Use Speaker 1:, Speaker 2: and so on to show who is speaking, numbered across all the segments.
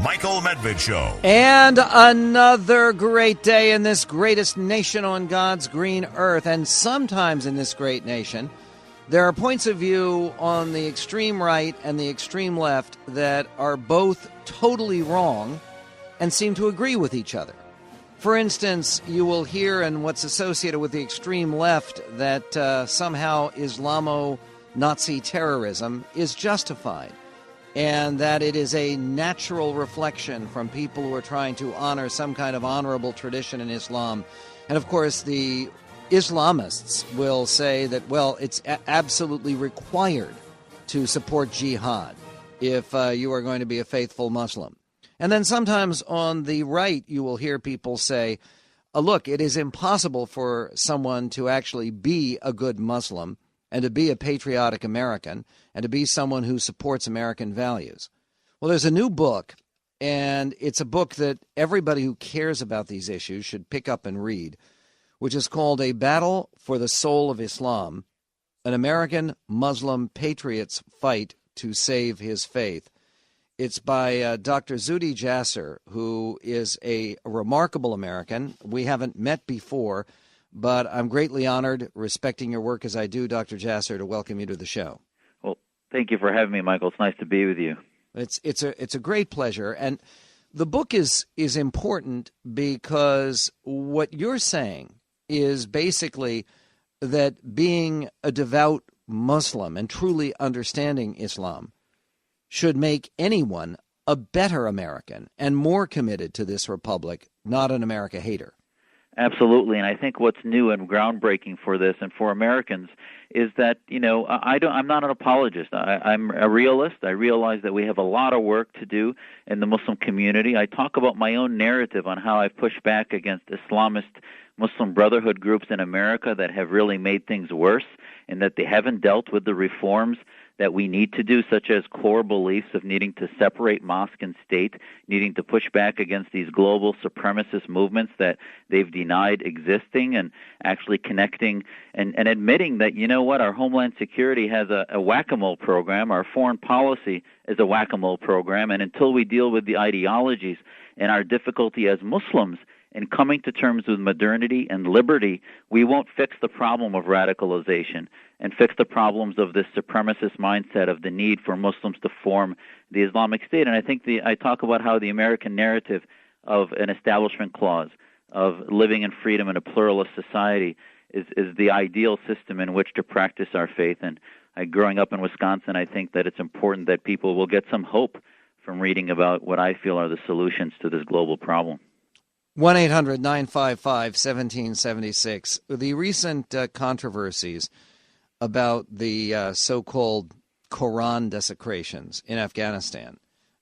Speaker 1: Michael Medved Show.
Speaker 2: And another great day in this greatest nation on God's green earth. And sometimes in this great nation, there are points of view on the extreme right and the extreme left that are both totally wrong and seem to agree with each other. For instance, you will hear in what's associated with the extreme left that somehow Islamo-Nazi terrorism is justified, and that it is a natural reflection from people who are trying to honor some kind of honorable tradition in Islam. And of course, the Islamists will say that, well, it's absolutely required to support jihad if you are going to be a faithful Muslim. And then sometimes on the right, you will hear people say, look, it is impossible for someone to actually be a good Muslim and to be a patriotic American, and to be someone who supports American values. Well, there's a new book, and it's a book that everybody who cares about these issues should pick up and read, which is called A Battle for the Soul of Islam, an American Muslim Patriot's Fight to Save His Faith. It's by Dr. Zuhdi Jasser, who is a remarkable American. We haven't met before, but I'm greatly honored, respecting your work as I do, Dr. Jasser, to welcome you to the show.
Speaker 3: Well, thank you for having me, Michael. It's nice to be with you.
Speaker 2: It's a great pleasure. And the book is important because what you're saying is basically that being a devout Muslim and truly understanding Islam should make anyone a better American and more committed to this republic, not an America hater.
Speaker 3: Absolutely, and I think what's new and groundbreaking for this and for Americans is that, I'm not an apologist. I'm a realist. I realize that we have a lot of work to do in the Muslim community. I talk about my own narrative on how I've pushed back against Islamist Muslim Brotherhood groups in America that have really made things worse, and that they haven't dealt with the reforms that we need to do, such as core beliefs of needing to separate mosque and state, needing to push back against these global supremacist movements that they've denied existing, and actually connecting and admitting that, our Homeland Security has a whack-a-mole program, our foreign policy is a whack-a-mole program, and until we deal with the ideologies and our difficulty as Muslims in coming to terms with modernity and liberty, we won't fix the problem of radicalization and fix the problems of this supremacist mindset of the need for Muslims to form the Islamic State. And I think I talk about how the American narrative of an establishment clause, of living in freedom in a pluralist society, is the ideal system in which to practice our faith. And growing up in Wisconsin, I think that it's important that people will get some hope from reading about what I feel are the solutions to this global problem.
Speaker 2: 1-800-955-1776. The recent controversies about the so-called Quran desecrations in Afghanistan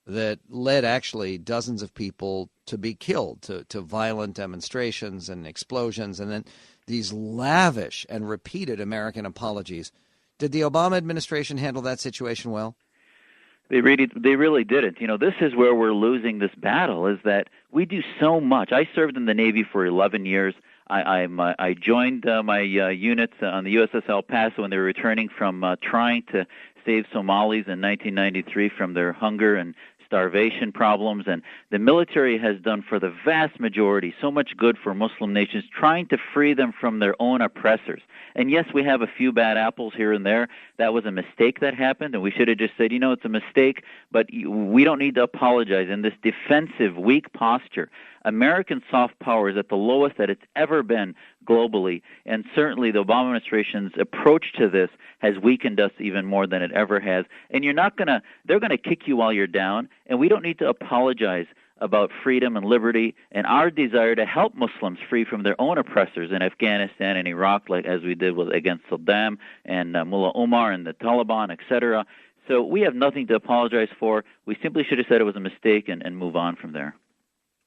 Speaker 2: that led actually dozens of people to be killed, to violent demonstrations and explosions, and then these lavish and repeated American apologies. Did the Obama administration handle that situation well?
Speaker 3: They really didn't. This is where we're losing this battle, is that we do so much. I served in the Navy for 11 years. I joined my units on the USS El Paso when they were returning from trying to save Somalis in 1993 from their hunger and starvation problems. And the military has done, for the vast majority, so much good for Muslim nations, trying to free them from their own oppressors. And yes, we have a few bad apples here and there. That was a mistake that happened, and we should have just said, it's a mistake, but we don't need to apologize. In this defensive, weak posture, American soft power is at the lowest that it's ever been globally, and certainly the Obama administration's approach to this has weakened us even more than it ever has. And they're going to kick you while you're down, and we don't need to apologize about freedom and liberty and our desire to help Muslims free from their own oppressors in Afghanistan and Iraq, like as we did against Saddam and Mullah Omar and the Taliban, etc. So we have nothing to apologize for. We simply should have said it was a mistake and move on from there.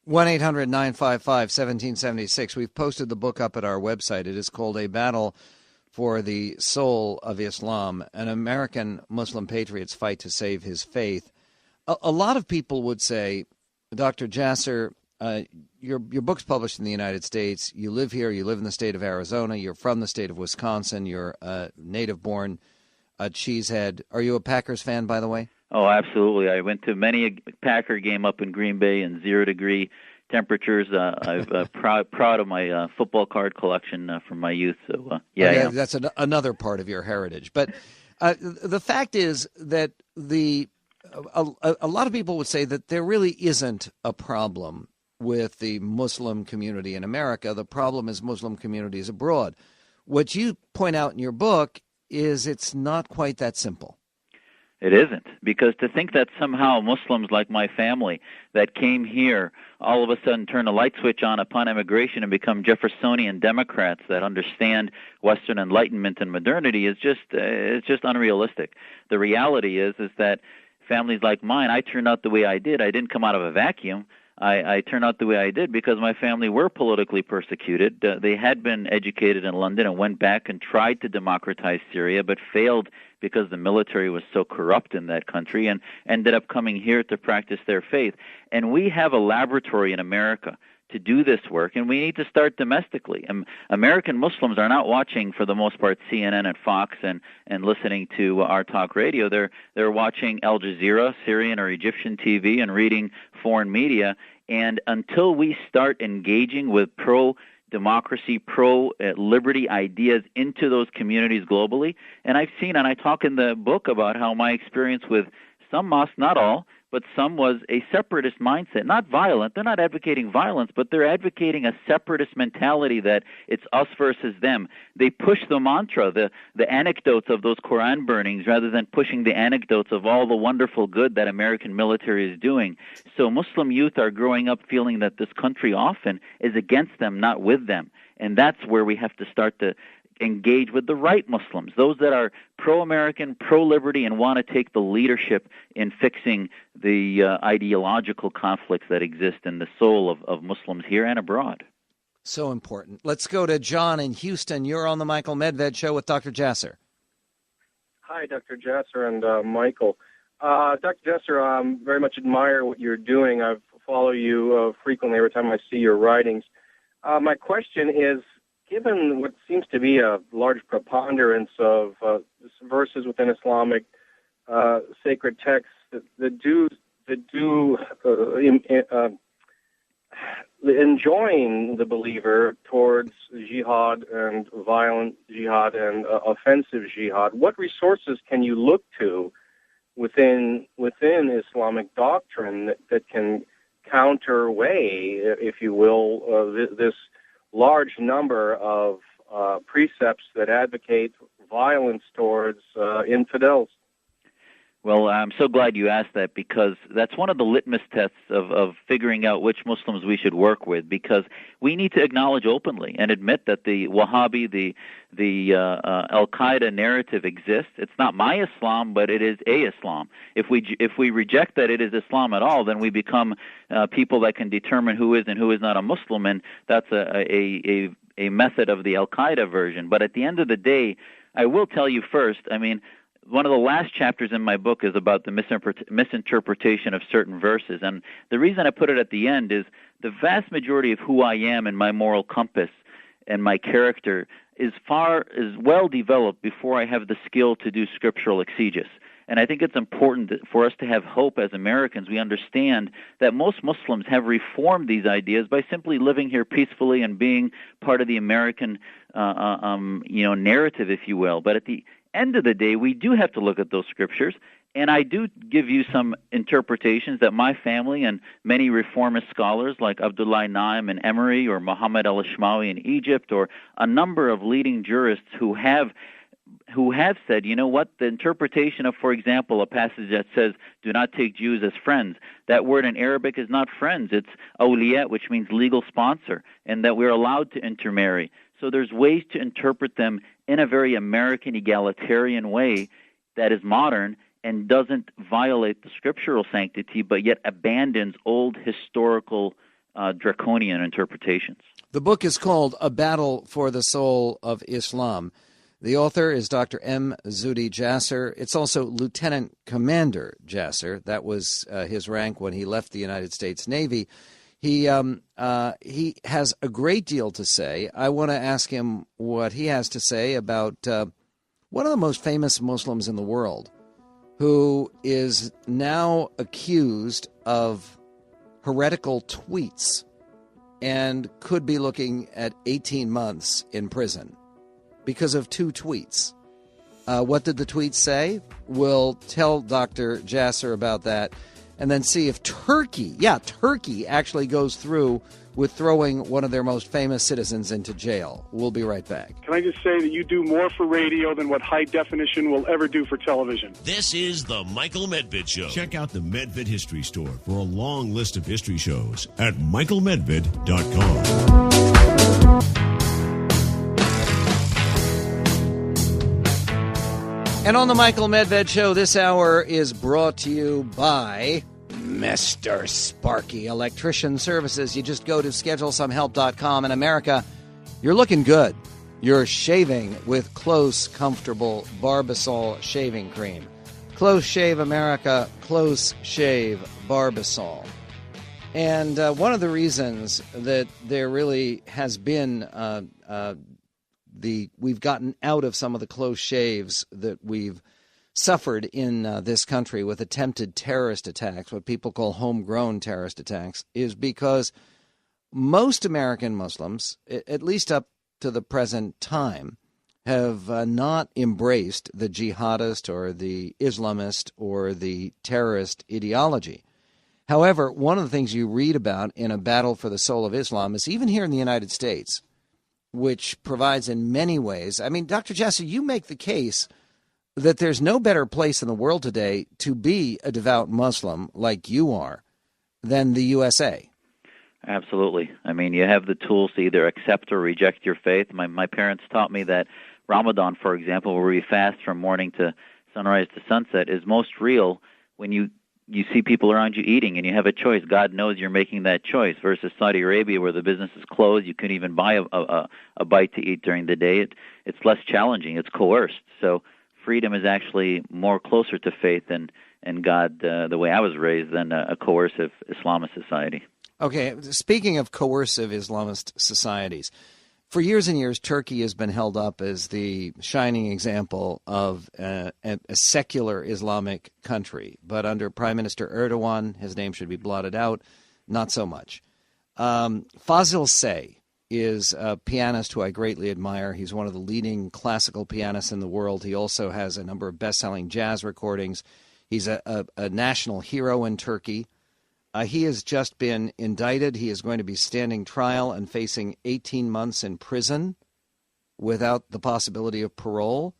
Speaker 2: 1-800-955-1776. We've posted the book up at our website. It is called A Battle for the Soul of Islam, an American Muslim Patriot's Fight to Save His Faith. A lot of people would say, Dr. Jasser, your book's published in the United States. You live here. You live in the state of Arizona. You're from the state of Wisconsin. You're a native-born cheesehead. Are you a Packers fan, by the way?
Speaker 3: Oh, absolutely. I went to many a Packer game up in Green Bay in 0-degree temperatures. I'm proud of my football card collection from my youth. So, yeah, I am.
Speaker 2: That's another part of your heritage. But the fact is that a lot of people would say that there really isn't a problem with the Muslim community in America. The problem is Muslim communities abroad. What you point out in your book is it's not quite that simple.
Speaker 3: It isn't, because to think that somehow Muslims like my family that came here all of a sudden turn a light switch on upon immigration and become Jeffersonian Democrats that understand Western Enlightenment and modernity is it's just unrealistic. The reality is that families like mine, I turned out the way I did. I didn't come out of a vacuum. I turned out the way I did because my family were politically persecuted. They had been educated in London and went back and tried to democratize Syria, but failed because the military was so corrupt in that country, and ended up coming here to practice their faith. And we have a laboratory in America to do this work, and we need to start domestically. American Muslims are not watching, for the most part, CNN and Fox and listening to our talk radio. They're watching Al Jazeera, Syrian or Egyptian TV, and reading foreign media. And until we start engaging with pro-democracy, pro-liberty ideas into those communities globally, and I've seen, and I talk in the book about how my experience with some mosques, not all, but some, was a separatist mindset. Not violent. They're not advocating violence, but they're advocating a separatist mentality that it's us versus them. They push the mantra, the anecdotes of those Quran burnings, rather than pushing the anecdotes of all the wonderful good that American military is doing. So Muslim youth are growing up feeling that this country often is against them, not with them. And that's where we have to start to engage with the right Muslims, those that are pro-American, pro-liberty, and want to take the leadership in fixing the ideological conflicts that exist in the soul of Muslims here and abroad.
Speaker 2: So important. Let's go to John in Houston. You're on the Michael Medved Show with Dr. Jasser.
Speaker 1: Hi, Dr. Jasser and Michael. Dr. Jasser, I very much admire what you're doing. I follow you frequently every time I see your writings. My question is, given what seems to be a large preponderance of verses within Islamic sacred texts that do enjoin the believer towards jihad and violent jihad and offensive jihad, what resources can you look to within Islamic doctrine that can counterweigh, if you will, this large number of precepts that advocate violence towards infidels?
Speaker 3: Well, I'm so glad you asked that, because that's one of the litmus tests of figuring out which Muslims we should work with, because we need to acknowledge openly and admit that the Wahhabi, the Al-Qaeda narrative exists. It's not my Islam, but it is a Islam. If we reject that it is Islam at all, then we become people that can determine who is and who is not a Muslim, and that's a method of the Al-Qaeda version. But at the end of the day, I will tell you first, one of the last chapters in my book is about the misinterpretation of certain verses. And the reason I put it at the end is the vast majority of who I am and my moral compass and my character is well developed before I have the skill to do scriptural exegesis. And I think it's important for us to have hope as Americans. We understand that most Muslims have reformed these ideas by simply living here peacefully and being part of the American narrative, if you will. But at the end of the day, we do have to look at those scriptures, and I do give you some interpretations that my family and many reformist scholars like Abdullah Naim in Emory or Muhammad al-Ashmawi in Egypt, or a number of leading jurists who have said, you know what, the interpretation of, for example, a passage that says, do not take Jews as friends, that word in Arabic is not friends, it's awliya, which means legal sponsor, and that we're allowed to intermarry. So there's ways to interpret them in a very American egalitarian way that is modern and doesn't violate the scriptural sanctity, but yet abandons old historical draconian interpretations.
Speaker 2: The book is called A Battle for the Soul of Islam. The author is Dr. M. Zuhdi Jasser. It's also Lieutenant Commander Jasser. That was his rank when he left the United States Navy. He has a great deal to say. I want to ask him what he has to say about one of the most famous Muslims in the world, who is now accused of heretical tweets and could be looking at 18 months in prison because of 2 tweets. What did the tweets say? We'll tell Dr. Jasser about that and then see if Turkey actually goes through with throwing one of their most famous citizens into jail. We'll be right back.
Speaker 4: Can I just say that you do more for radio than what high definition will ever do for television?
Speaker 5: This is the Michael Medved Show.
Speaker 6: Check out the Medved History Store for a long list of history shows at michaelmedved.com.
Speaker 2: And on the Michael Medved Show, this hour is brought to you by Mr. Sparky Electrician Services. You just go to schedulesomehelp.com. In America, you're looking good. You're shaving with Close Comfortable Barbasol Shaving Cream. Close Shave America, Close Shave Barbasol. And one of the reasons that there really has been we've gotten out of some of the close shaves that we've suffered in this country with attempted terrorist attacks, what people call homegrown terrorist attacks, is because most American Muslims, at least up to the present time, have not embraced the jihadist or the Islamist or the terrorist ideology. However, one of the things you read about in A Battle for the Soul of Islam is even here in the United States, which provides in many ways. I mean, Dr. Jasser, you make the case that there's no better place in the world today to be a devout Muslim like you are than the USA.
Speaker 3: Absolutely. I mean, you have the tools to either accept or reject your faith. My parents taught me that Ramadan, for example, where we fast from morning to sunrise to sunset, is most real when you see people around you eating and you have a choice. God knows you're making that choice, versus Saudi Arabia where the business is closed. You couldn't even buy a bite to eat during the day. It's less challenging. It's coerced. So freedom is actually more closer to faith and God, the way I was raised, than a coercive Islamist society. Okay,
Speaker 2: speaking of coercive Islamist societies, for years and years, Turkey has been held up as the shining example of a secular Islamic country. But under Prime Minister Erdogan, his name should be blotted out, not so much. Fazil Say is a pianist who I greatly admire. He's one of the leading classical pianists in the world. He also has a number of best-selling jazz recordings. He's a national hero in Turkey. He has just been indicted. He is going to be standing trial and facing 18 months in prison without the possibility of parole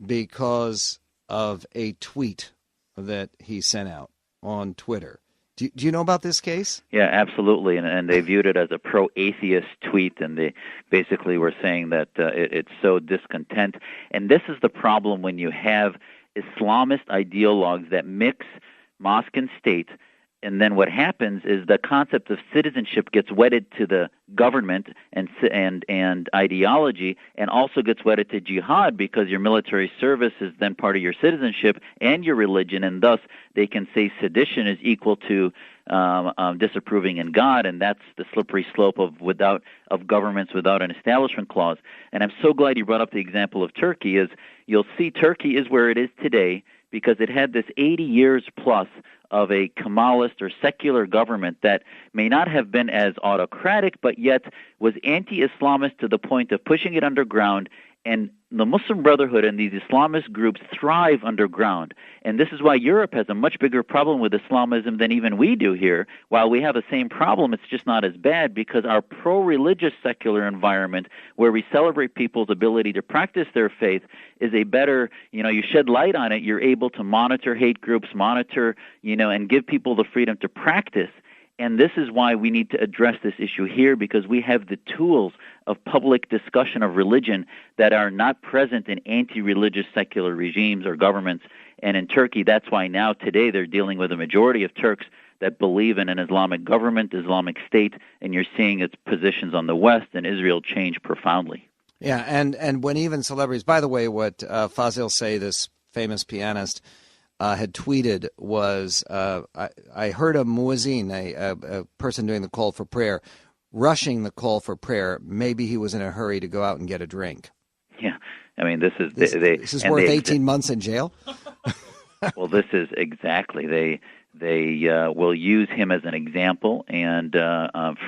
Speaker 2: because of a tweet that he sent out on Twitter. Do you know about this case?
Speaker 3: Yeah, absolutely. And they viewed it as a pro-atheist tweet, and they basically were saying that it's so discontent. And this is the problem when you have Islamist ideologues that mix mosque and state. And then what happens is the concept of citizenship gets wedded to the government and ideology, and also gets wedded to jihad, because your military service is then part of your citizenship and your religion, and thus they can say sedition is equal to disapproving in God, and that's the slippery slope of governments without an establishment clause. And I'm so glad you brought up the example of Turkey. Is you'll see Turkey is where it is today because it had this 80 years plus of a Kemalist or secular government that may not have been as autocratic, but yet was anti-Islamist to the point of pushing it underground. And the Muslim Brotherhood and these Islamist groups thrive underground. And this is why Europe has a much bigger problem with Islamism than even we do here. While we have the same problem, it's just not as bad, because our pro-religious secular environment, where we celebrate people's ability to practice their faith, is a better, you shed light on it, you're able to monitor hate groups, and give people the freedom to practice. And this is why we need to address this issue here, because we have the tools of public discussion of religion that are not present in anti-religious secular regimes or governments. And in Turkey, that's why now today they're dealing with a majority of Turks that believe in an Islamic government, Islamic state, and you're seeing its positions on the West and Israel change profoundly.
Speaker 2: Yeah, and when even celebrities, by the way, what Fazil Say, this famous pianist, had tweeted was, I heard a muezzin, a person doing the call for prayer, rushing the call for prayer. Maybe he was in a hurry to go out and get a drink.
Speaker 3: Yeah, I mean, this is
Speaker 2: worth 18 months in jail.
Speaker 3: Well, this is exactly. They will use him as an example, and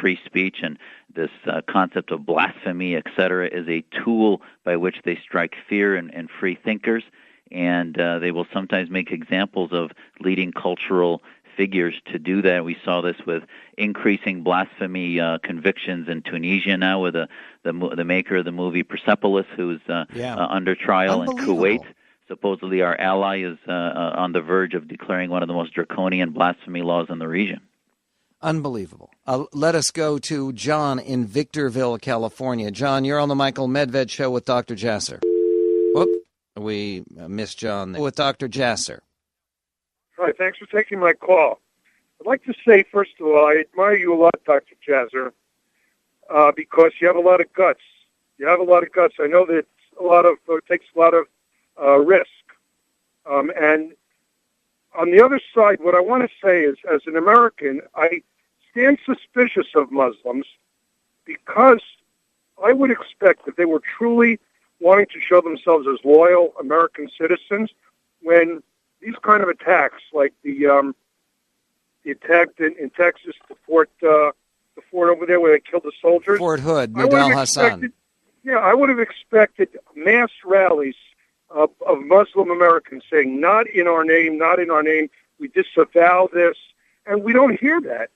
Speaker 3: free speech and this concept of blasphemy, etc., is a tool by which they strike fear in free thinkers, and they will sometimes make examples of leading cultural figures to do that. We saw this with increasing blasphemy convictions in Tunisia now with the maker of the movie Persepolis, who's under trial in Kuwait. Supposedly our ally is on the verge of declaring one of the most draconian blasphemy laws in the region.
Speaker 2: Unbelievable. Let us go to John in Victorville, California. John, you're on the Michael Medved Show with Dr. Jasser. Whoop, we missed John there. With Dr. Jasser.
Speaker 7: Hi, thanks for taking my call. I'd like to say, first of all, I admire you a lot, Dr. Jasser, because you have a lot of guts. You have a lot of guts. I know that it takes a lot of risk. And on the other side, what I want to say is, as an American, I stand suspicious of Muslims because I would expect that they were truly wanting to show themselves as loyal American citizens when these kind of attacks, like the attack in Texas, the fort over there where they killed the soldiers,
Speaker 2: Fort Hood, Nidal Hassan.
Speaker 7: Yeah, I would have expected mass rallies of Muslim Americans saying, "Not in our name, not in our name. We disavow this," and we don't hear that.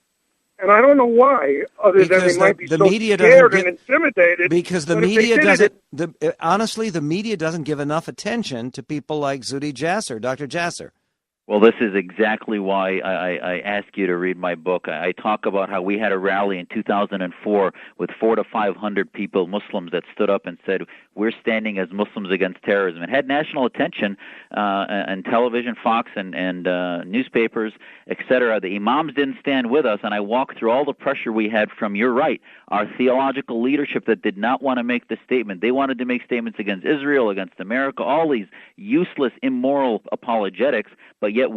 Speaker 7: And I don't know why, other than they might be so scared and intimidated.
Speaker 2: Because the media doesn't. Honestly, the media doesn't give enough attention to people like Zuhdi Jasser, Dr. Jasser.
Speaker 3: Well, this is exactly why I ask you to read my book. I talk about how we had a rally in 2004 with 400 to 500 people, Muslims, that stood up and said, we're standing as Muslims against terrorism. It had national attention and television, Fox, and newspapers, etc. The imams didn't stand with us, and I walked through all the pressure we had from, you're right, our theological leadership that did not want to make the statement. They wanted to make statements against Israel, against America, all these useless, immoral apologetics, but yet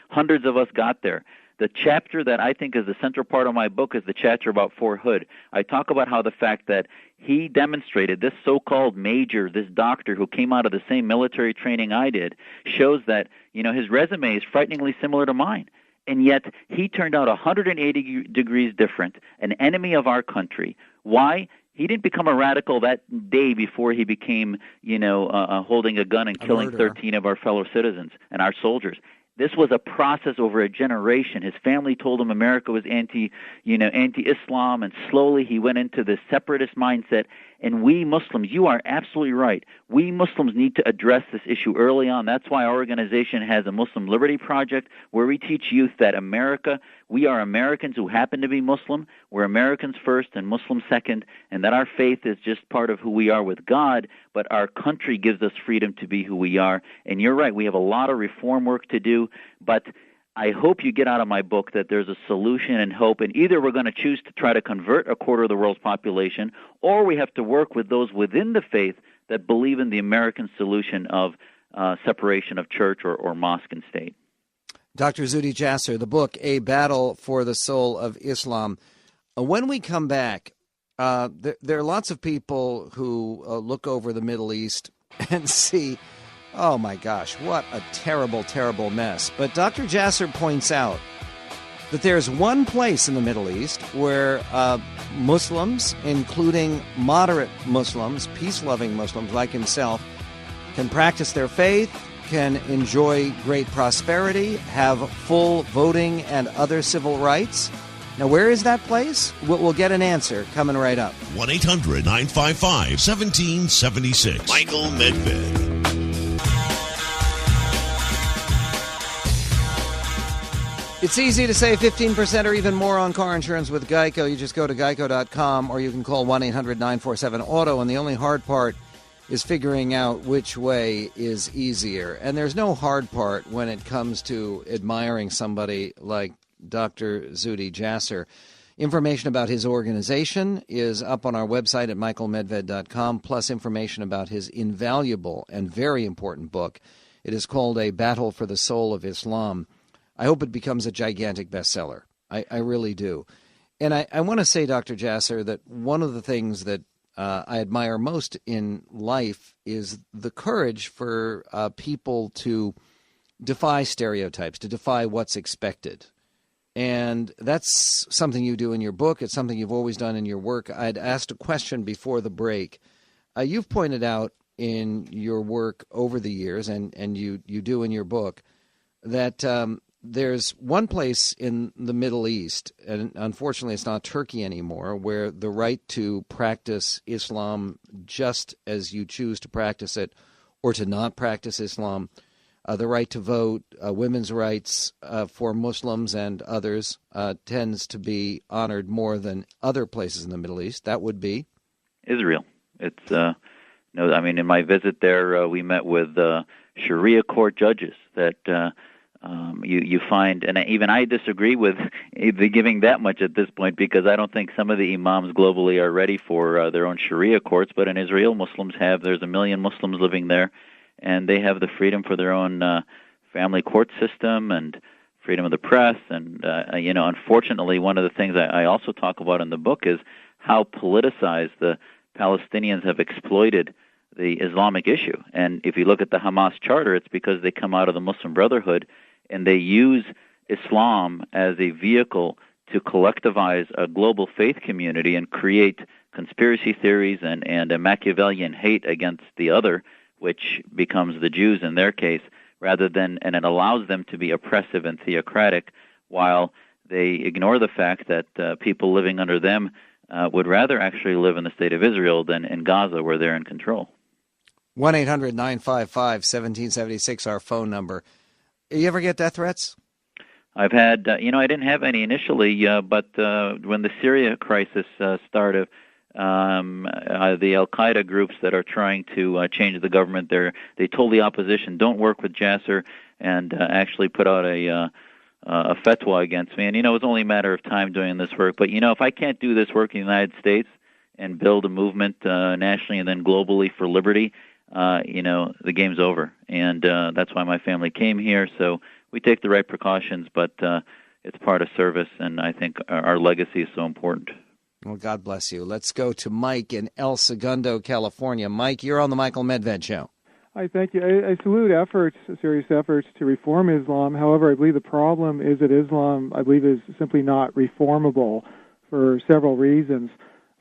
Speaker 3: hundreds of us got there. The chapter that I think is the central part of my book is the chapter about Fort Hood. I talk about how the fact that he demonstrated, this so-called major, this doctor who came out of the same military training I did, shows that, his resume is frighteningly similar to mine. And yet he turned out 180 degrees different, an enemy of our country. Why? He didn't become a radical that day before he became, holding a gun and killing 13 of our fellow citizens and our soldiers. This was a process over a generation. His family told him America was anti-Islam, and slowly he went into this separatist mindset. And we Muslims, you are absolutely right. We Muslims need to address this issue early on. That's why our organization has a Muslim Liberty Project where we teach youth that we are Americans who happen to be Muslim. We're Americans first and Muslims second, and that our faith is just part of who we are with God, but our country gives us freedom to be who we are. And you're right, we have a lot of reform work to do, but I hope you get out of my book that there's a solution and hope, and either we're going to choose to try to convert a quarter of the world's population, or we have to work with those within the faith that believe in the American solution of separation of church or mosque and state.
Speaker 2: Dr. Zuhdi Jasser, the book, A Battle for the Soul of Islam. When we come back, there are lots of people who look over the Middle East and see, oh my gosh, what a terrible, terrible mess. But Dr. Jasser points out that there's one place in the Middle East where Muslims, including moderate Muslims, peace-loving Muslims like himself, can practice their faith, can enjoy great prosperity, have full voting and other civil rights. Now, where is that place? We'll get an answer coming right up.
Speaker 6: 1-800-955-1776. Michael Medved.
Speaker 2: It's easy to save 15% or even more on car insurance with Geico. You just go to geico.com, or you can call 1-800-947-AUTO, and the only hard part is figuring out which way is easier. And there's no hard part when it comes to admiring somebody like Dr. Zuhdi Jasser. Information about his organization is up on our website at michaelmedved.com, plus information about his invaluable and very important book. It is called A Battle for the Soul of Islam. I hope it becomes a gigantic bestseller. I really do. And I want to say, Dr. Jasser, that one of the things that I admire most in life is the courage for people to defy stereotypes, to defy what's expected. And that's something you do in your book. It's something you've always done in your work. I'd asked a question before the break. You've pointed out in your work over the years, and you do in your book, that there's one place in the Middle East, and unfortunately it's not Turkey anymore, where the right to practice Islam just as you choose to practice it or to not practice Islam, the right to vote, women's rights for Muslims and others tends to be honored more than other places in the Middle East. That would be
Speaker 3: Israel. It's in my visit there, we met with Sharia court judges that you find, and even I disagree with giving that much at this point, because I don't think some of the imams globally are ready for their own Sharia courts. But in Israel, there's 1 million Muslims living there, and they have the freedom for their own family court system and freedom of the press. And unfortunately, one of the things I also talk about in the book is how politicized the Palestinians have exploited the Islamic issue. And if you look at the Hamas charter, it's because they come out of the Muslim Brotherhood and they use Islam as a vehicle to collectivize a global faith community and create conspiracy theories and a Machiavellian hate against the other, which becomes the Jews in their case, and it allows them to be oppressive and theocratic, while they ignore the fact that people living under them would rather actually live in the state of Israel than in Gaza, where they're in control.
Speaker 2: 1-800-955-1776, our phone number. You ever get death threats?
Speaker 3: I've had, I didn't have any initially, but when the Syria crisis started, the Al-Qaeda groups that are trying to change the government, they told the opposition, don't work with Jasser, and actually put out a fatwa against me. And, it was only a matter of time doing this work. But, if I can't do this work in the United States and build a movement nationally and then globally for liberty, the game's over. And that's why my family came here. So we take the right precautions, but it's part of service, and I think our legacy is so important.
Speaker 2: Well, God bless you. Let's go to Mike in El Segundo, California. Mike, you're on the Michael Medved Show.
Speaker 8: Hi, thank you. I salute serious efforts to reform Islam. However, I believe the problem is that Islam, is simply not reformable for several reasons.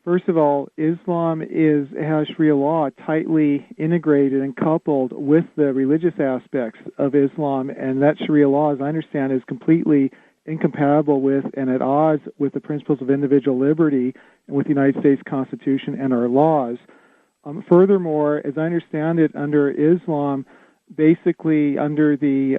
Speaker 8: First of all, Islam has Sharia law tightly integrated and coupled with the religious aspects of Islam, and that Sharia law, as I understand, is completely incompatible with and at odds with the principles of individual liberty and with the United States Constitution and our laws. Furthermore, as I understand it, under Islam, basically under the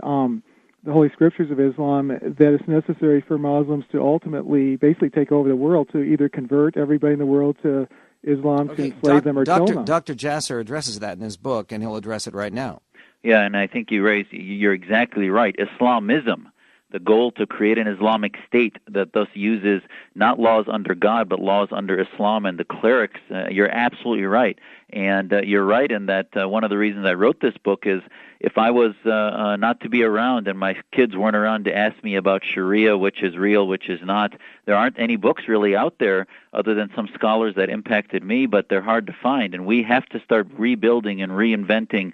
Speaker 8: Holy Scriptures of Islam, that it's necessary for Muslims to ultimately basically take over the world, to either convert everybody in the world to Islam, to enslave them or kill them.
Speaker 2: Dr. Jasser addresses that in his book, and he'll address it right now.
Speaker 3: Yeah, and I think you're exactly right. Islamism, the goal to create an Islamic state that thus uses not laws under God, but laws under Islam and the clerics. You're absolutely right. And you're right in that one of the reasons I wrote this book is if I was not to be around and my kids weren't around to ask me about Sharia, which is real, which is not, there aren't any books really out there other than some scholars that impacted me, but they're hard to find. And we have to start rebuilding and reinventing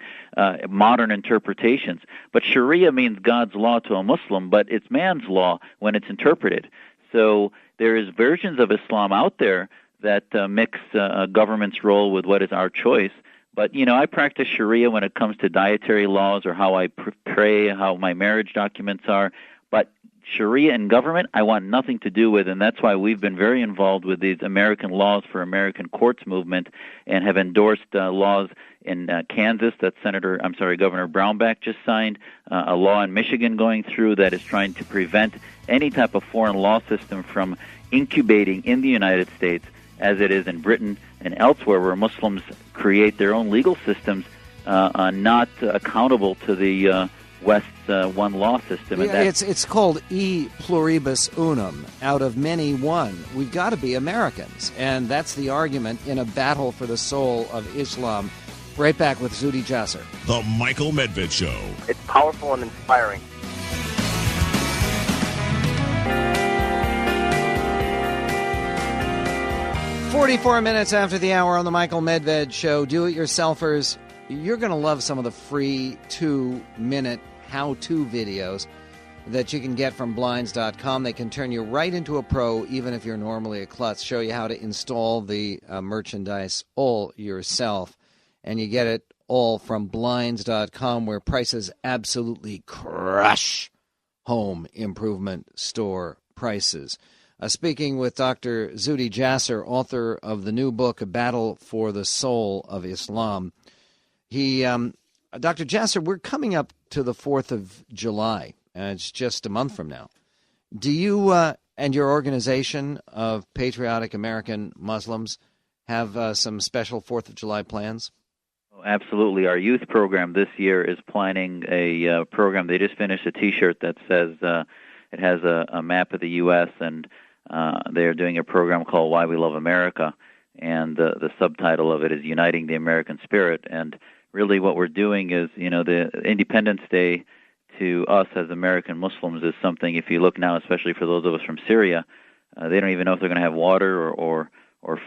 Speaker 3: modern interpretations. But Sharia means God's law to a Muslim, but it's man's law when it's interpreted. So there is versions of Islam out there that mix a government's role with what is our choice. But, I practice Sharia when it comes to dietary laws or how I pray, how my marriage documents are. But Sharia and government, I want nothing to do with, and that's why we've been very involved with these American Laws for American Courts movement and have endorsed laws in Kansas that Governor Brownback just signed, a law in Michigan going through that is trying to prevent any type of foreign law system from incubating in the United States, as it is in Britain and elsewhere, where Muslims create their own legal systems, not accountable to the West's one law system. And
Speaker 2: it's called e pluribus unum, out of many one. We've got to be Americans, and that's the argument in a battle for the soul of Islam. Right back with Zuhdi Jasser.
Speaker 6: The Michael Medved Show.
Speaker 1: It's powerful and inspiring.
Speaker 2: "44 minutes after the hour on the Michael Medved Show. Do-it-yourselfers, you're going to love some of the free 2-minute how-to videos that you can get from Blinds.com. They can turn you right into a pro, even if you're normally a klutz, show you how to install the merchandise all yourself. And you get it all from Blinds.com, where prices absolutely crush home improvement store prices. Speaking with Dr. Zuhdi Jasser, author of the new book, A Battle for the Soul of Islam. Dr. Jasser, we're coming up to the 4th of July, and it's just a month from now. Do you and your organization of patriotic American Muslims have some special 4th of July plans?
Speaker 3: Absolutely. Our youth program this year is planning a program. They just finished a T-shirt that says it has a map of the U.S., and they are doing a program called Why We Love America, and the subtitle of it is Uniting the American Spirit. And really what we're doing is, the Independence Day to us as American Muslims is something, if you look now, especially for those of us from Syria, they don't even know if they're going to have water or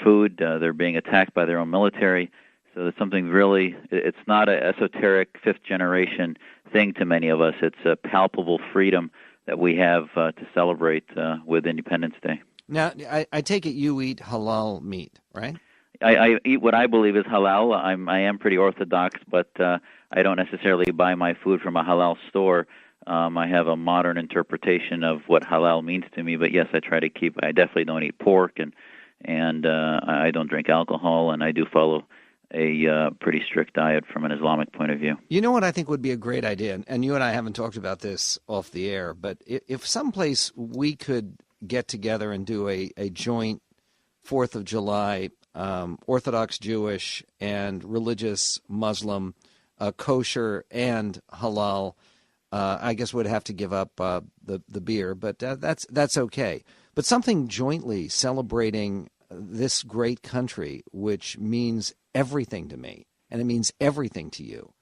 Speaker 3: food. They're being attacked by their own military. So it's something really, it's not an esoteric fifth-generation thing to many of us. It's a palpable freedom that we have to celebrate with Independence Day.
Speaker 2: Now, I take it you eat halal meat, right?
Speaker 3: I eat what I believe is halal. I am pretty orthodox, but I don't necessarily buy my food from a halal store. I have a modern interpretation of what halal means to me, but yes, I definitely don't eat pork, and I don't drink alcohol, and I do follow a pretty strict diet from an Islamic point of view.
Speaker 2: You know what I think would be a great idea, and you and I haven't talked about this off the air, but if someplace we could get together and do a joint 4th of July, Orthodox Jewish and religious Muslim, kosher and halal, I guess would have to give up the beer, but that's okay. But something jointly celebrating this great country, which means everything to me, and it means everything to you,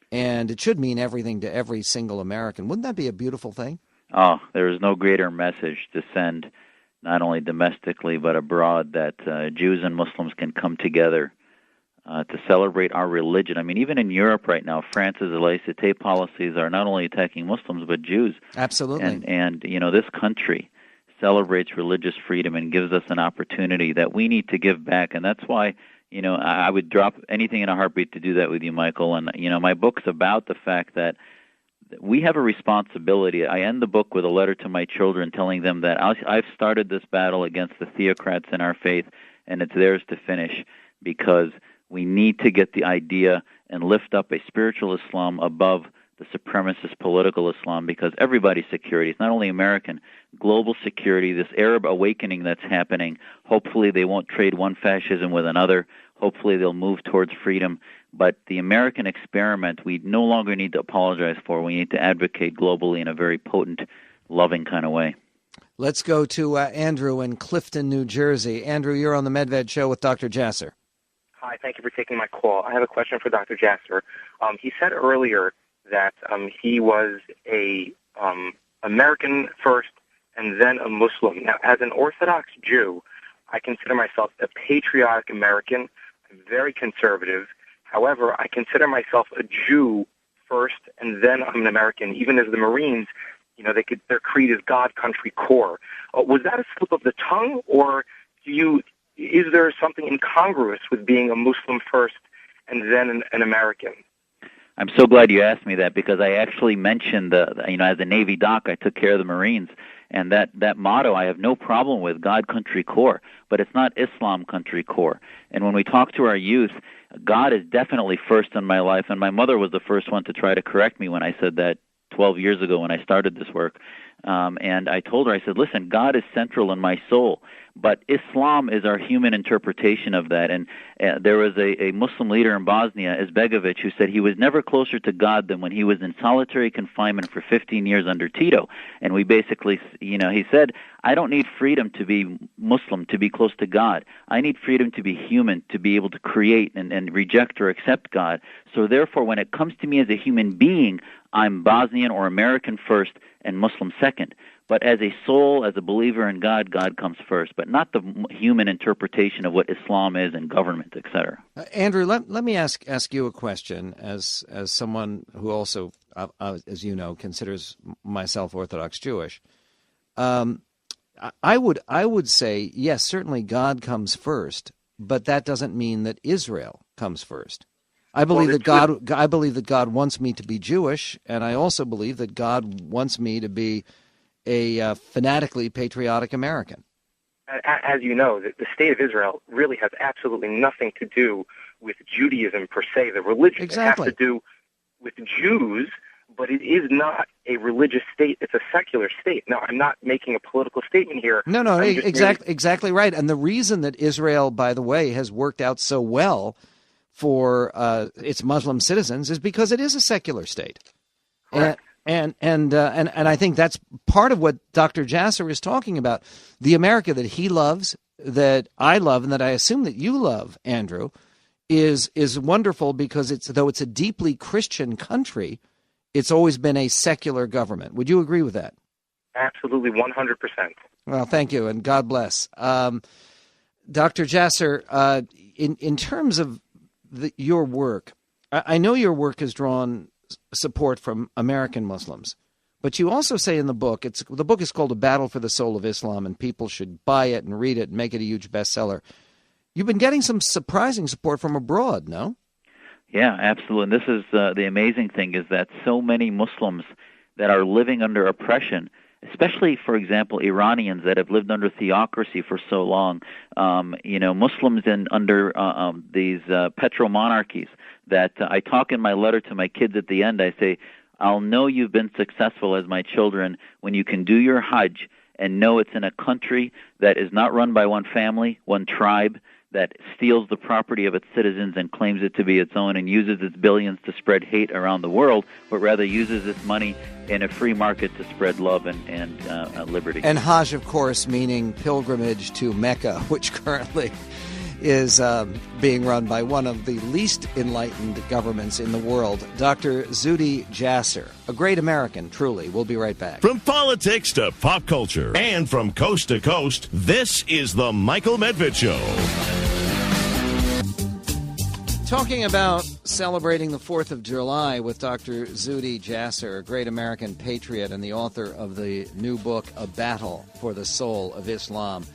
Speaker 2: and it should mean everything to every single American. Wouldn't that be a beautiful thing?
Speaker 3: Oh, there is no greater message to send, not only domestically but abroad, that Jews and Muslims can come together to celebrate our religion. I mean, even in Europe right now, France's laissez-faire policies are not only attacking Muslims but Jews.
Speaker 2: Absolutely.
Speaker 3: And this country celebrates religious freedom and gives us an opportunity that we need to give back, and that's why I would drop anything in a heartbeat to do that with you, Michael. And my book's about the fact that we have a responsibility. I end the book with a letter to my children telling them that I've started this battle against the theocrats in our faith, and it's theirs to finish, because we need to get the idea and lift up a spiritual Islam above the supremacist political Islam, because everybody's security, it's not only American, global security, this Arab awakening that's happening, hopefully they won't trade one fascism with another, hopefully they'll move towards freedom, but the American experiment we no longer need to apologize for, we need to advocate globally in a very potent, loving kind of way.
Speaker 2: Let's go to Andrew in Clifton, New Jersey. Andrew, you're on the Medved Show with Dr. Jasser.
Speaker 9: Hi, thank you for taking my call. I have a question for Dr. Jasser. He said earlier that he was a American first and then a Muslim. Now, as an Orthodox Jew, I consider myself a patriotic American. I'm very conservative. However, I consider myself a Jew first and then I'm an American. Even as the Marines, their creed is God, country, core. Was that a slip of the tongue, or is there something incongruous with being a Muslim first and then an American?
Speaker 3: I'm so glad you asked me that, because I actually mentioned as a Navy doc, I took care of the Marines, and that motto I have no problem with, God, country, core, but it's not Islam, country, core. And when we talk to our youth, God is definitely first in my life, and my mother was the first one to try to correct me when I said that 12 years ago when I started this work. And I told her, I said, listen, God is central in my soul, but Islam is our human interpretation of that. And there was a Muslim leader in Bosnia, Izbegovic, who said he was never closer to God than when he was in solitary confinement for 15 years under Tito. And we basically, he said, I don't need freedom to be Muslim, to be close to God. I need freedom to be human, to be able to create and reject or accept God. So therefore, when it comes to me as a human being, I'm Bosnian or American first and Muslim second. But as a soul, as a believer in God, God comes first, but not the human interpretation of what Islam is and government, etc.
Speaker 2: Andrew, let me ask you a question as someone who also, as you know, considers myself Orthodox Jewish. I would say, yes, certainly God comes first, but that doesn't mean that Israel comes first. I believe that God wants me to be Jewish, and I also believe that God wants me to be a fanatically patriotic American.
Speaker 9: As you know, the state of Israel really has absolutely nothing to do with Judaism per se, the religion.
Speaker 2: Exactly.
Speaker 9: It has to do with Jews, but it is not a religious state. It's a secular state. Now, I'm not making a political statement here.
Speaker 2: No, exactly right. And the reason that Israel, by the way, has worked out so well for its Muslim citizens is because it is a secular state.
Speaker 9: Correct.
Speaker 2: And I think that's part of what Dr. Jasser is talking about. The America that he loves, that I love, and that I assume that you love, Andrew, is wonderful because though it's a deeply Christian country, it's always been a secular government. Would you agree with that?
Speaker 9: Absolutely, 100%.
Speaker 2: Well, thank you, and God bless. Dr. Jasser, in terms of your work, I know your work has drawn support from American Muslims, but you also say in the book, the book is called A Battle for the Soul of Islam, and people should buy it and read it and make it a huge bestseller. You've been getting some surprising support from abroad, no?
Speaker 3: Yeah, absolutely. And this is the amazing thing is that so many Muslims that are living under oppression, especially, for example, Iranians that have lived under theocracy for so long, Muslims under these petro-monarchies, that I talk in my letter to my kids at the end. I say, I'll know you've been successful as my children when you can do your Hajj and know it's in a country that is not run by one family, one tribe, that steals the property of its citizens and claims it to be its own and uses its billions to spread hate around the world, but rather uses its money in a free market to spread love and liberty.
Speaker 2: And Hajj, of course, meaning pilgrimage to Mecca, which currently is being run by one of the least enlightened governments in the world, Dr. Zuhdi Jasser, a great American, truly. We'll be right back.
Speaker 5: From politics to pop culture and from coast to coast, this is the Michael Medved Show.
Speaker 2: Talking about celebrating the 4th of July with Dr. Zuhdi Jasser, a great American patriot and the author of the new book, A Battle for the Soul of Islam.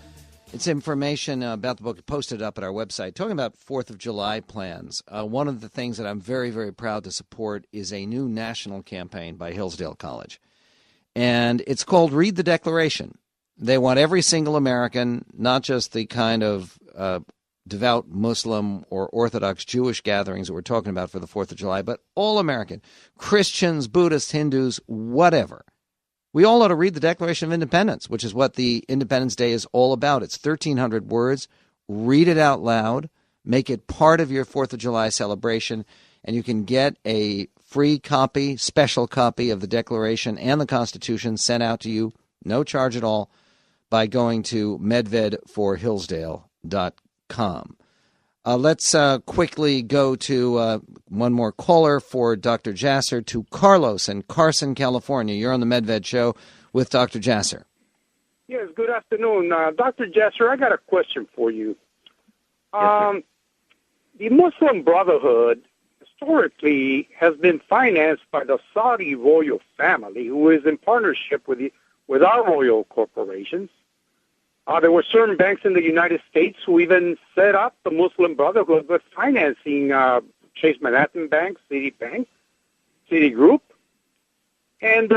Speaker 2: It's information about the book posted up at our website. Talking about 4th of July plans, one of the things that I'm very, very proud to support is a new national campaign by Hillsdale College. And it's called Read the Declaration. They want every single American, not just the kind of devout Muslim or Orthodox Jewish gatherings that we're talking about for the 4th of July, but all American, Christians, Buddhists, Hindus, whatever. We all ought to read the Declaration of Independence, which is what the Independence Day is all about. It's 1,300 words. Read it out loud. Make it part of your 4th of July celebration, and you can get a free copy, special copy of the Declaration and the Constitution sent out to you, no charge at all, by going to medvedforhillsdale.com. Let's quickly go to one more caller for Dr. Jasser, to Carlos in Carson, California. You're on the Medved Show with Dr. Jasser.
Speaker 10: Yes, good afternoon. Dr. Jasser, I got a question for you.
Speaker 3: Yes,
Speaker 10: the Muslim Brotherhood historically has been financed by the Saudi royal family, who is in partnership with our royal corporations. There were certain banks in the United States who even set up the Muslim Brotherhood with financing Chase Manhattan Bank, Citibank, Citigroup. And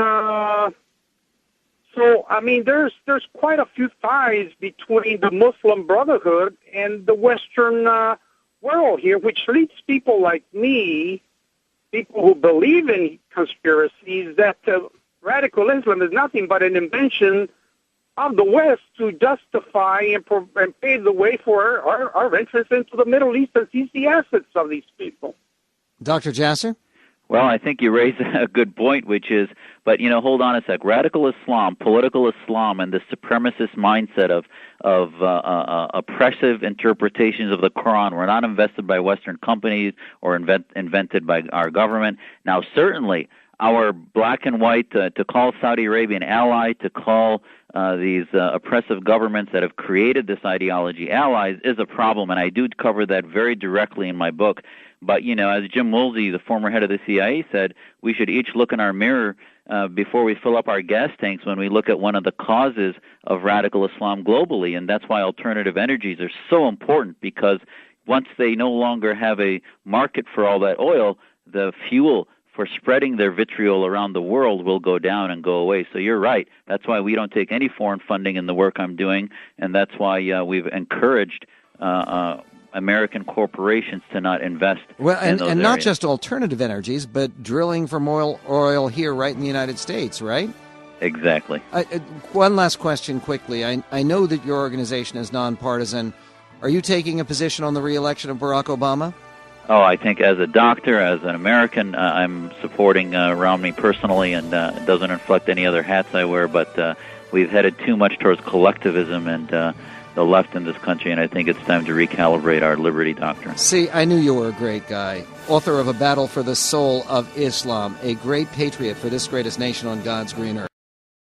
Speaker 10: so, I mean, there's quite a few ties between the Muslim Brotherhood and the Western world here, which leads people like me, people who believe in conspiracies, that radical Islam is nothing but an invention of the West to justify and pave the way for our entrance into the Middle East and seize the assets of these people.
Speaker 2: Dr. Jasser?
Speaker 3: Well, I think you raise a good point, which is, but, hold on a sec. Radical Islam, political Islam, and the supremacist mindset of oppressive interpretations of the Quran were not invented by Western companies or invented by our government. Now, certainly, our black and white, to call Saudi Arabia an ally, to call these oppressive governments that have created this ideology allies is a problem, and I do cover that very directly in my book. But, as Jim Woolsey, the former head of the CIA, said, we should each look in our mirror before we fill up our gas tanks when we look at one of the causes of radical Islam globally, and that's why alternative energies are so important, because once they no longer have a market for all that oil, the fuel for spreading their vitriol around the world will go down and go away. So you're right. That's why we don't take any foreign funding in the work I'm doing, and that's why we've encouraged American corporations to not invest in those
Speaker 2: and not
Speaker 3: areas.
Speaker 2: just alternative energies, but drilling for oil here right in the United States, right?
Speaker 3: Exactly.
Speaker 2: One last question quickly. I know that your organization is nonpartisan. Are you taking a position on the re-election of Barack Obama?
Speaker 3: Oh, I think as a doctor, as an American, I'm supporting Romney personally, and it doesn't reflect any other hats I wear, but we've headed too much towards collectivism and the left in this country, and I think it's time to recalibrate our liberty doctrine.
Speaker 2: See, I knew you were a great guy. Author of A Battle for the Soul of Islam, a great patriot for this greatest nation on God's green earth.